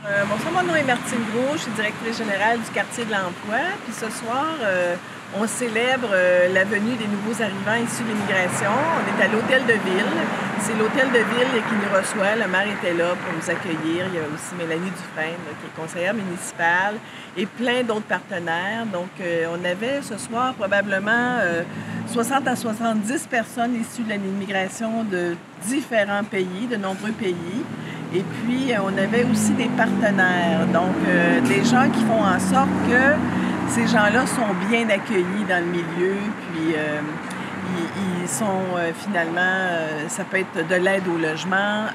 Bonsoir, mon nom est Martine Gros, je suis directrice générale du quartier de l'emploi. Puis ce soir, on célèbre la venue des nouveaux arrivants issus de l'immigration. On est à l'hôtel de ville. C'est l'hôtel de ville qui nous reçoit. Le maire était là pour nous accueillir. Il y a aussi Mélanie Dufresne, qui est conseillère municipale, et plein d'autres partenaires. Donc, on avait ce soir probablement 60 à 70 personnes issues de l'immigration de différents pays, de nombreux pays. Et puis, on avait aussi des partenaires, donc des gens qui font en sorte que ces gens-là sont bien accueillis dans le milieu, puis ils sont finalement, ça peut être de l'aide au logement,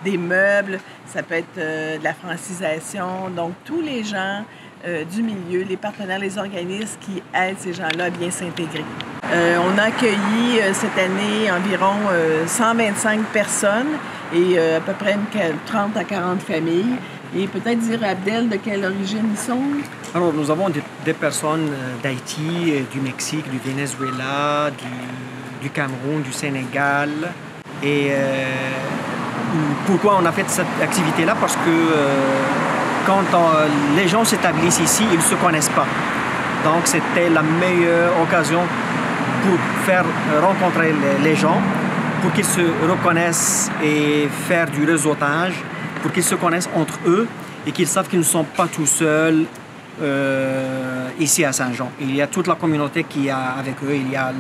des meubles, ça peut être de la francisation, donc tous les gens du milieu, les partenaires, les organismes qui aident ces gens-là à bien s'intégrer. On a accueilli cette année environ 125 personnes et à peu près 30 à 40 familles. Et peut-être dire, Abdel, de quelle origine ils sont? Alors, nous avons des personnes d'Haïti, du Mexique, du Venezuela, du Cameroun, du Sénégal. Et pourquoi on a fait cette activité-là? Parce que quand les gens s'établissent ici, ils ne se connaissent pas. Donc, c'était la meilleure occasion pour faire rencontrer les gens, pour qu'ils se reconnaissent et faire du réseautage, pour qu'ils se connaissent entre eux et qu'ils savent qu'ils ne sont pas tout seuls ici à Saint-Jean. Il y a toute la communauté qui est avec eux, il y a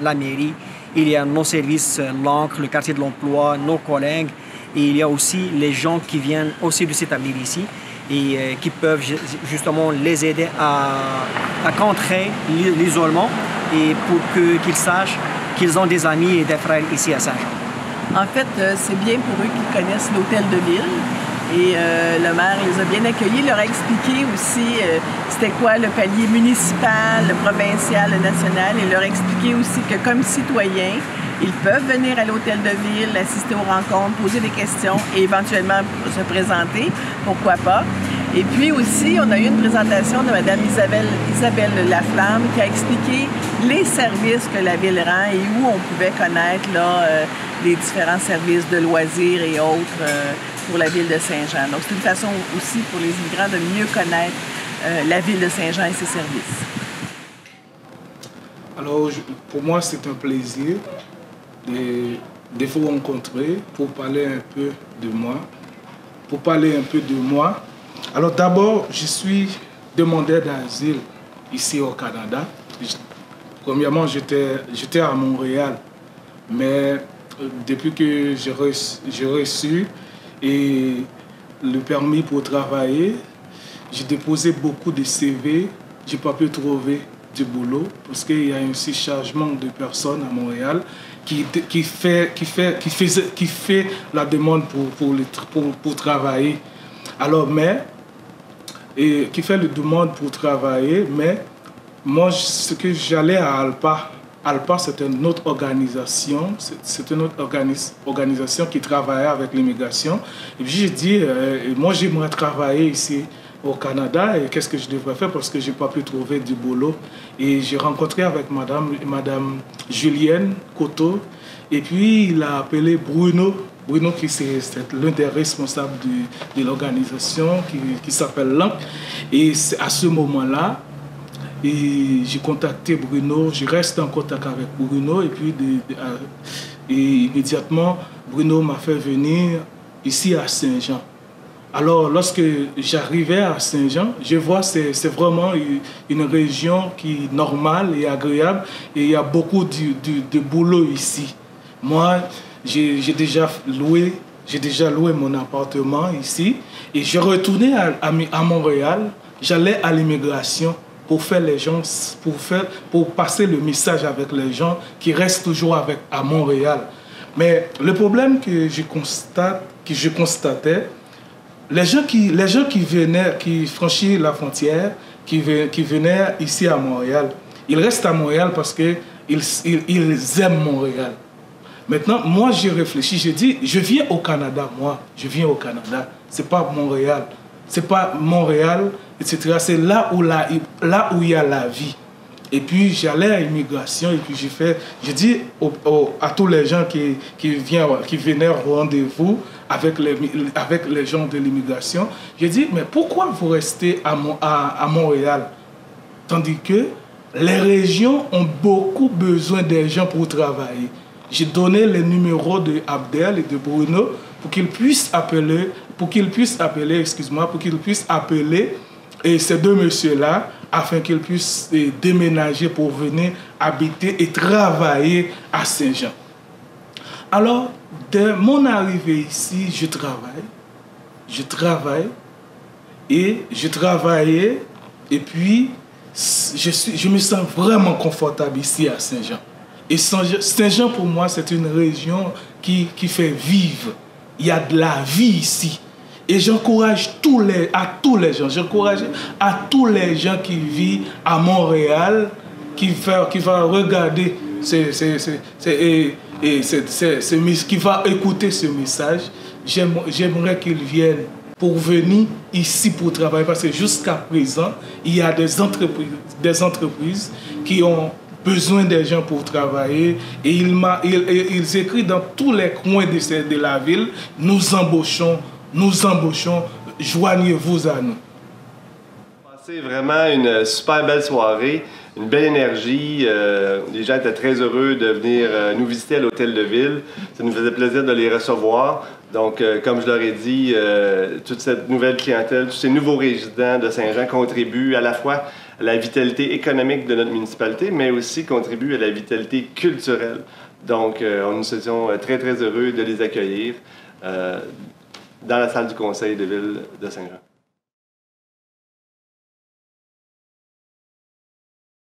la mairie, il y a nos services, l'ANCRE, le quartier de l'emploi, nos collègues, et il y a aussi les gens qui viennent aussi de s'établir ici et qui peuvent justement les aider à contrer l'isolement et pour qu'ils sachent qu'ils ont des amis et des frères ici à Saint-Jean. En fait, c'est bien pour eux qu'ils connaissent l'hôtel de ville. Et le maire les a bien accueillis, leur a expliqué aussi c'était quoi le palier municipal, le provincial, le national, et leur a expliqué aussi que comme citoyens, ils peuvent venir à l'hôtel de ville, assister aux rencontres, poser des questions et éventuellement se présenter, pourquoi pas. Et puis aussi, on a eu une présentation de Mme Isabelle Laflamme qui a expliqué les services que la ville rend et où on pouvait connaître là, les différents services de loisirs et autres pour la ville de Saint-Jean. Donc, c'est une façon aussi pour les immigrants de mieux connaître la ville de Saint-Jean et ses services. Alors, pour moi, c'est un plaisir de vous rencontrer pour parler un peu de moi. Alors, d'abord, je suis demandeur d'asile ici au Canada. Premièrement, j'étais à Montréal, mais depuis que j'ai reçu le permis pour travailler, j'ai déposé beaucoup de CV, j'ai pas pu trouver du boulot parce qu'il y a un surchargement de personnes à Montréal qui fait la demande pour travailler. Alors, qui fait la demande pour travailler, mais moi, ce que j'allais à ALPA. ALPA, c'est une autre organisation, organisation qui travaillait avec l'immigration. Et puis j'ai dit, moi j'aimerais travailler ici au Canada et qu'est-ce que je devrais faire parce que je n'ai pas pu trouver du boulot. Et j'ai rencontré avec madame Julienne Coteau et puis il a appelé Bruno qui c'est l'un des responsables de l'organisation qui s'appelle LANC. Et à ce moment-là, et j'ai contacté Bruno, je reste en contact avec Bruno et puis immédiatement Bruno m'a fait venir ici à Saint-Jean. Alors lorsque j'arrivais à Saint-Jean, je vois que c'est vraiment une région qui est normale et agréable et il y a beaucoup de boulot ici. Moi, j'ai déjà loué mon appartement ici et je retournais à Montréal, j'allais à l'immigration pour faire les gens, pour passer le message avec les gens qui restent toujours à Montréal. Mais le problème que je constatais, les gens qui franchissent la frontière, qui venaient ici à Montréal, ils restent à Montréal parce qu'ils aiment Montréal. Maintenant, moi, j'ai réfléchi, j'ai dit, je viens au Canada, c'est pas Montréal. C'est pas Montréal, etc. C'est là où il y a la vie. Et puis j'allais à l'immigration et puis j'ai dit à tous les gens qui venaient au rendez-vous avec les gens de l'immigration. J'ai dit, mais pourquoi vous restez à Montréal? Tandis que les régions ont beaucoup besoin des gens pour travailler. J'ai donné les numéros de Abdel et de Bruno pour qu'ils puissent appeler, et ces deux messieurs-là, afin qu'ils puissent déménager pour venir habiter et travailler à Saint-Jean. Alors, dès mon arrivée ici, je travaillais, et puis je me sens vraiment confortable ici à Saint-Jean. Et Saint-Jean, pour moi, c'est une région qui fait vivre. Il y a de la vie ici. Et j'encourage tous les gens qui vivent à Montréal, qui va regarder, qui va écouter ce message. J'aimerais qu'ils viennent pour venir ici pour travailler, parce que jusqu'à présent, il y a des entreprises qui ont besoin des gens pour travailler, et ils écrivent dans tous les coins de la ville, nous embauchons, joignez-vous à nous. C'est vraiment une super belle soirée, une belle énergie. Les gens étaient très heureux de venir nous visiter à l'Hôtel de Ville. Ça nous faisait plaisir de les recevoir. Donc, comme je leur ai dit, toute cette nouvelle clientèle, tous ces nouveaux résidents de Saint-Jean contribuent à la fois à la vitalité économique de notre municipalité, mais aussi contribuent à la vitalité culturelle. Donc, nous étions très, très heureux de les accueillir dans la salle du conseil de ville de Saint-Jean.